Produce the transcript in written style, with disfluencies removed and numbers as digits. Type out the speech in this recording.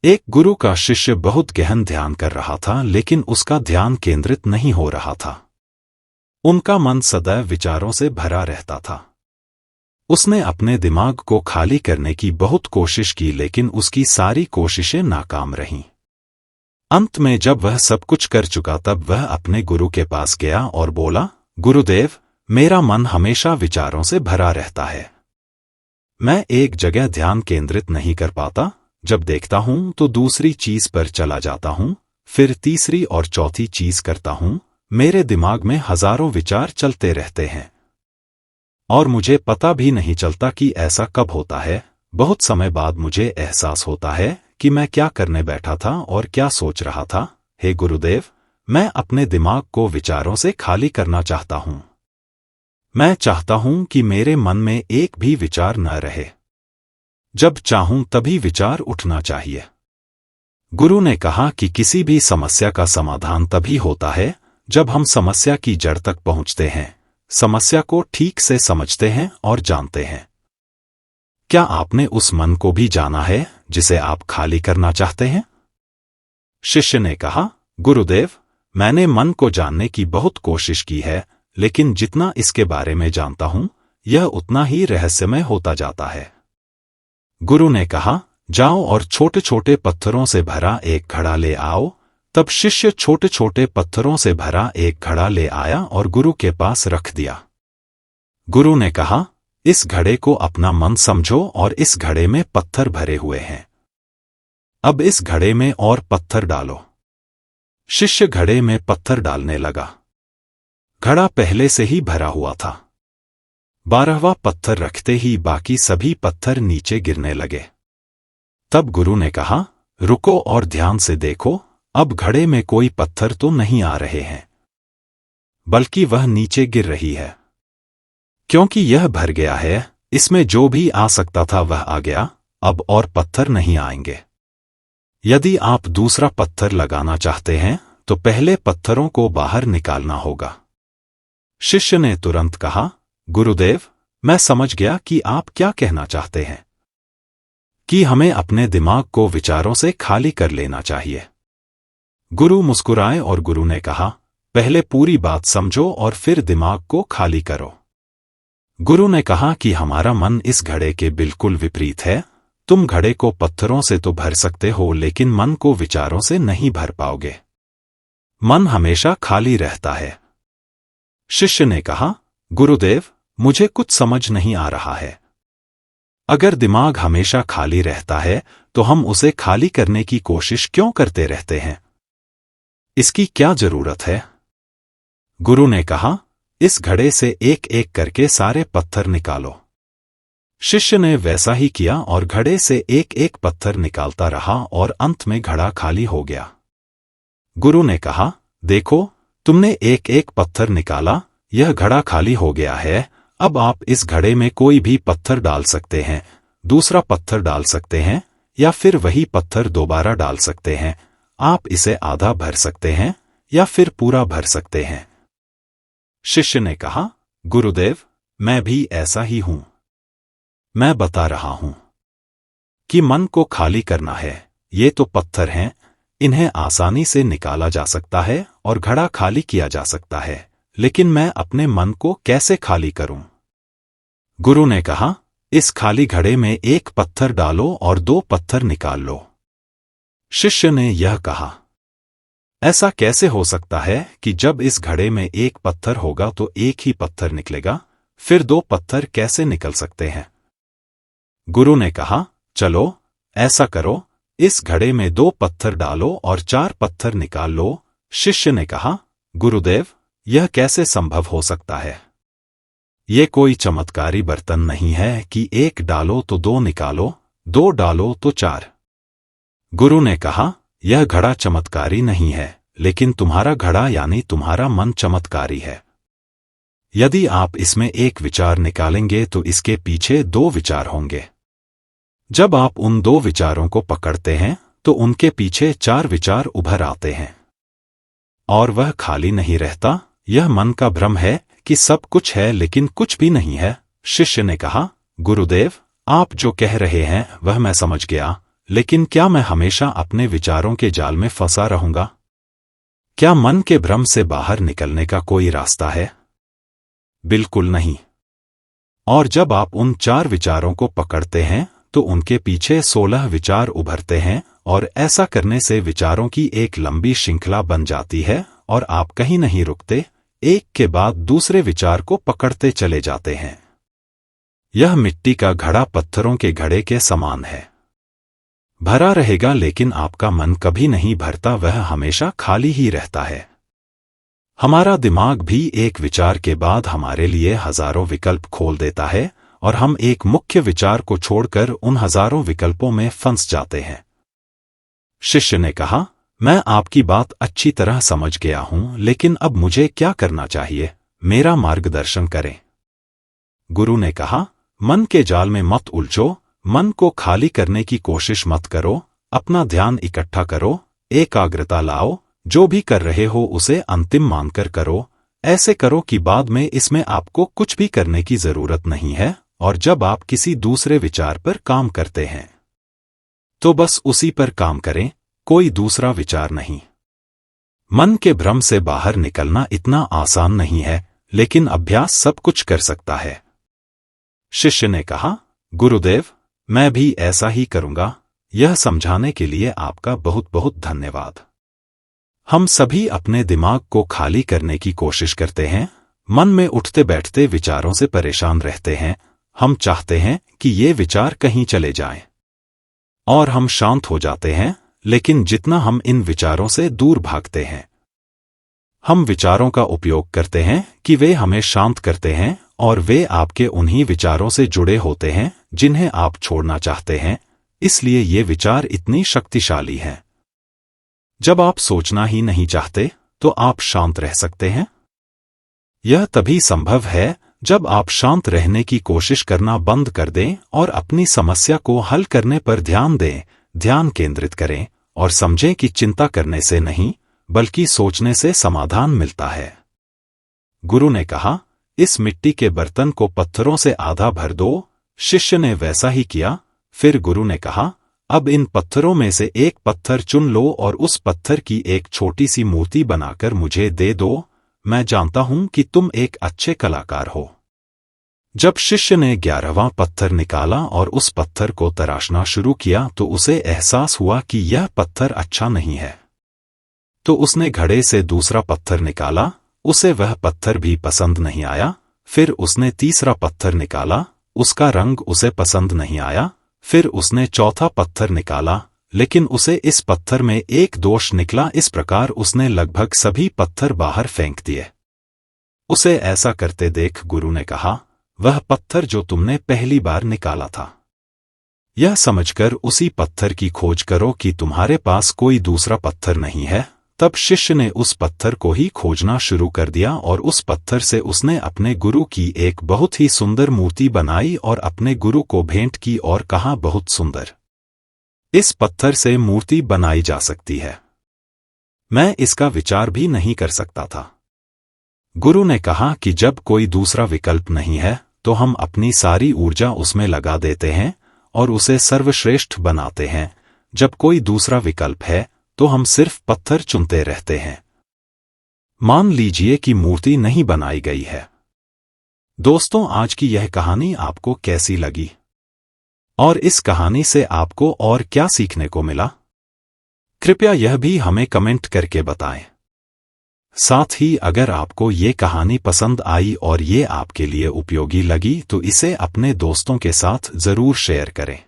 एक गुरु का शिष्य बहुत गहन ध्यान कर रहा था, लेकिन उसका ध्यान केंद्रित नहीं हो रहा था। उनका मन सदैव विचारों से भरा रहता था। उसने अपने दिमाग को खाली करने की बहुत कोशिश की, लेकिन उसकी सारी कोशिशें नाकाम रहीं। अंत में जब वह सब कुछ कर चुका, तब वह अपने गुरु के पास गया और बोला, गुरुदेव, मेरा मन हमेशा विचारों से भरा रहता है। मैं एक जगह ध्यान केंद्रित नहीं कर पाता। जब देखता हूं तो दूसरी चीज पर चला जाता हूं, फिर तीसरी और चौथी चीज करता हूं। मेरे दिमाग में हजारों विचार चलते रहते हैं और मुझे पता भी नहीं चलता कि ऐसा कब होता है। बहुत समय बाद मुझे एहसास होता है कि मैं क्या करने बैठा था और क्या सोच रहा था। हे गुरुदेव, मैं अपने दिमाग को विचारों से खाली करना चाहता हूं। मैं चाहता हूं कि मेरे मन में एक भी विचार न रहे। जब चाहूं तभी विचार उठना चाहिए। गुरु ने कहा कि किसी भी समस्या का समाधान तभी होता है जब हम समस्या की जड़ तक पहुंचते हैं, समस्या को ठीक से समझते हैं और जानते हैं। क्या आपने उस मन को भी जाना है जिसे आप खाली करना चाहते हैं? शिष्य ने कहा, गुरुदेव, मैंने मन को जानने की बहुत कोशिश की है, लेकिन जितना इसके बारे में जानता हूं, यह उतना ही रहस्यमय होता जाता है। गुरु ने कहा, जाओ और छोटे छोटे पत्थरों से भरा एक घड़ा ले आओ। तब शिष्य छोटे छोटे पत्थरों से भरा एक घड़ा ले आया और गुरु के पास रख दिया। गुरु ने कहा, इस घड़े को अपना मन समझो और इस घड़े में पत्थर भरे हुए हैं। अब इस घड़े में और पत्थर डालो। शिष्य घड़े में पत्थर डालने लगा। घड़ा पहले से ही भरा हुआ था। 12वां पत्थर रखते ही बाकी सभी पत्थर नीचे गिरने लगे। तब गुरु ने कहा, रुको और ध्यान से देखो। अब घड़े में कोई पत्थर तो नहीं आ रहे हैं, बल्कि वह नीचे गिर रही है। क्योंकि यह भर गया है, इसमें जो भी आ सकता था वह आ गया। अब और पत्थर नहीं आएंगे। यदि आप दूसरा पत्थर लगाना चाहते हैं तो पहले पत्थरों को बाहर निकालना होगा। शिष्य ने तुरंत कहा, गुरुदेव, मैं समझ गया कि आप क्या कहना चाहते हैं, कि हमें अपने दिमाग को विचारों से खाली कर लेना चाहिए। गुरु मुस्कुराए और गुरु ने कहा, पहले पूरी बात समझो और फिर दिमाग को खाली करो। गुरु ने कहा कि हमारा मन इस घड़े के बिल्कुल विपरीत है। तुम घड़े को पत्थरों से तो भर सकते हो, लेकिन मन को विचारों से नहीं भर पाओगे। मन हमेशा खाली रहता है। शिष्य ने कहा, गुरुदेव, मुझे कुछ समझ नहीं आ रहा है। अगर दिमाग हमेशा खाली रहता है तो हम उसे खाली करने की कोशिश क्यों करते रहते हैं? इसकी क्या जरूरत है? गुरु ने कहा, इस घड़े से एक एक करके सारे पत्थर निकालो। शिष्य ने वैसा ही किया और घड़े से एक एक पत्थर निकालता रहा और अंत में घड़ा खाली हो गया। गुरु ने कहा, देखो, तुमने एक एक पत्थर निकाला, यह घड़ा खाली हो गया है। अब आप इस घड़े में कोई भी पत्थर डाल सकते हैं, दूसरा पत्थर डाल सकते हैं, या फिर वही पत्थर दोबारा डाल सकते हैं। आप इसे आधा भर सकते हैं या फिर पूरा भर सकते हैं। शिष्य ने कहा, गुरुदेव, मैं भी ऐसा ही हूं। मैं बता रहा हूं कि मन को खाली करना है। ये तो पत्थर हैं, इन्हें आसानी से निकाला जा सकता है और घड़ा खाली किया जा सकता है, लेकिन मैं अपने मन को कैसे खाली करूं? गुरु ने कहा, इस खाली घड़े में एक पत्थर डालो और 2 पत्थर निकाल लो। शिष्य ने यह कहा, ऐसा कैसे हो सकता है कि जब इस घड़े में एक पत्थर होगा तो एक ही पत्थर निकलेगा, फिर 2 पत्थर कैसे निकल सकते हैं? गुरु ने कहा, चलो ऐसा करो, इस घड़े में 2 पत्थर डालो और 4 पत्थर निकाल लो। शिष्य ने कहा, गुरुदेव, यह कैसे संभव हो सकता है? ये कोई चमत्कारी बर्तन नहीं है कि 1 डालो तो 2 निकालो, 2 डालो तो 4। गुरु ने कहा, यह घड़ा चमत्कारी नहीं है, लेकिन तुम्हारा घड़ा यानी तुम्हारा मन चमत्कारी है। यदि आप इसमें एक विचार निकालेंगे तो इसके पीछे 2 विचार होंगे। जब आप उन 2 विचारों को पकड़ते हैं तो उनके पीछे 4 विचार उभर आते हैं और वह खाली नहीं रहता। यह मन का भ्रम है कि सब कुछ है लेकिन कुछ भी नहीं है। शिष्य ने कहा, गुरुदेव, आप जो कह रहे हैं वह मैं समझ गया, लेकिन क्या मैं हमेशा अपने विचारों के जाल में फंसा रहूंगा? क्या मन के भ्रम से बाहर निकलने का कोई रास्ता है? बिल्कुल नहीं। और जब आप उन 4 विचारों को पकड़ते हैं तो उनके पीछे 16 विचार उभरते हैं, और ऐसा करने से विचारों की एक लंबी श्रृंखला बन जाती है और आप कहीं नहीं रुकते, एक के बाद दूसरे विचार को पकड़ते चले जाते हैं। यह मिट्टी का घड़ा पत्थरों के घड़े के समान है। भरा रहेगा लेकिन आपका मन कभी नहीं भरता, वह हमेशा खाली ही रहता है। हमारा दिमाग भी एक विचार के बाद हमारे लिए हजारों विकल्प खोल देता है और हम एक मुख्य विचार को छोड़कर उन हजारों विकल्पों में फंस जाते हैं। शिष्य ने कहा, मैं आपकी बात अच्छी तरह समझ गया हूं, लेकिन अब मुझे क्या करना चाहिए? मेरा मार्गदर्शन करें। गुरु ने कहा, मन के जाल में मत उलझो, मन को खाली करने की कोशिश मत करो, अपना ध्यान इकट्ठा करो, एकाग्रता लाओ, जो भी कर रहे हो उसे अंतिम मानकर करो। ऐसे करो कि बाद में इसमें आपको कुछ भी करने की जरूरत नहीं है, और जब आप किसी दूसरे विचार पर काम करते हैं तो बस उसी पर काम करें, कोई दूसरा विचार नहीं। मन के भ्रम से बाहर निकलना इतना आसान नहीं है, लेकिन अभ्यास सब कुछ कर सकता है। शिष्य ने कहा, गुरुदेव, मैं भी ऐसा ही करूंगा। यह समझाने के लिए आपका बहुत बहुत धन्यवाद। हम सभी अपने दिमाग को खाली करने की कोशिश करते हैं, मन में उठते बैठते विचारों से परेशान रहते हैं। हम चाहते हैं कि ये विचार कहीं चले जाएं, और हम शांत हो जाते हैं, लेकिन जितना हम इन विचारों से दूर भागते हैं, हम विचारों का उपयोग करते हैं कि वे हमें शांत करते हैं, और वे आपके उन्हीं विचारों से जुड़े होते हैं जिन्हें आप छोड़ना चाहते हैं। इसलिए ये विचार इतनी शक्तिशाली हैं। जब आप सोचना ही नहीं चाहते तो आप शांत रह सकते हैं? यह तभी संभव है जब आप शांत रहने की कोशिश करना बंद कर दें और अपनी समस्या को हल करने पर ध्यान दें, ध्यान केंद्रित करें और समझें कि चिंता करने से नहीं बल्कि सोचने से समाधान मिलता है। गुरु ने कहा, इस मिट्टी के बर्तन को पत्थरों से आधा भर दो। शिष्य ने वैसा ही किया। फिर गुरु ने कहा, अब इन पत्थरों में से एक पत्थर चुन लो और उस पत्थर की एक छोटी सी मूर्ति बनाकर मुझे दे दो। मैं जानता हूं कि तुम एक अच्छे कलाकार हो। जब शिष्य ने 11वां पत्थर निकाला और उस पत्थर को तराशना शुरू किया तो उसे एहसास हुआ कि यह पत्थर अच्छा नहीं है। तो उसने घड़े से दूसरा पत्थर निकाला, उसे वह पत्थर भी पसंद नहीं आया। फिर उसने तीसरा पत्थर निकाला, उसका रंग उसे पसंद नहीं आया। फिर उसने चौथा पत्थर निकाला, लेकिन उसे इस पत्थर में एक दोष निकला। इस प्रकार उसने लगभग सभी पत्थर बाहर फेंक दिए। उसे ऐसा करते देख गुरु ने कहा, वह पत्थर जो तुमने पहली बार निकाला था, यह समझकर उसी पत्थर की खोज करो कि तुम्हारे पास कोई दूसरा पत्थर नहीं है। तब शिष्य ने उस पत्थर को ही खोजना शुरू कर दिया और उस पत्थर से उसने अपने गुरु की एक बहुत ही सुंदर मूर्ति बनाई और अपने गुरु को भेंट की और कहा, बहुत सुंदर, इस पत्थर से मूर्ति बनाई जा सकती है। मैं इसका विचार भी नहीं कर सकता था। गुरु ने कहा कि जब कोई दूसरा विकल्प नहीं है तो हम अपनी सारी ऊर्जा उसमें लगा देते हैं और उसे सर्वश्रेष्ठ बनाते हैं। जब कोई दूसरा विकल्प है तो हम सिर्फ पत्थर चुनते रहते हैं। मान लीजिए कि मूर्ति नहीं बनाई गई है। दोस्तों, आज की यह कहानी आपको कैसी लगी और इस कहानी से आपको और क्या सीखने को मिला? कृपया यह भी हमें कमेंट करके बताएं। साथ ही अगर आपको ये कहानी पसंद आई और ये आपके लिए उपयोगी लगी तो इसे अपने दोस्तों के साथ जरूर शेयर करें।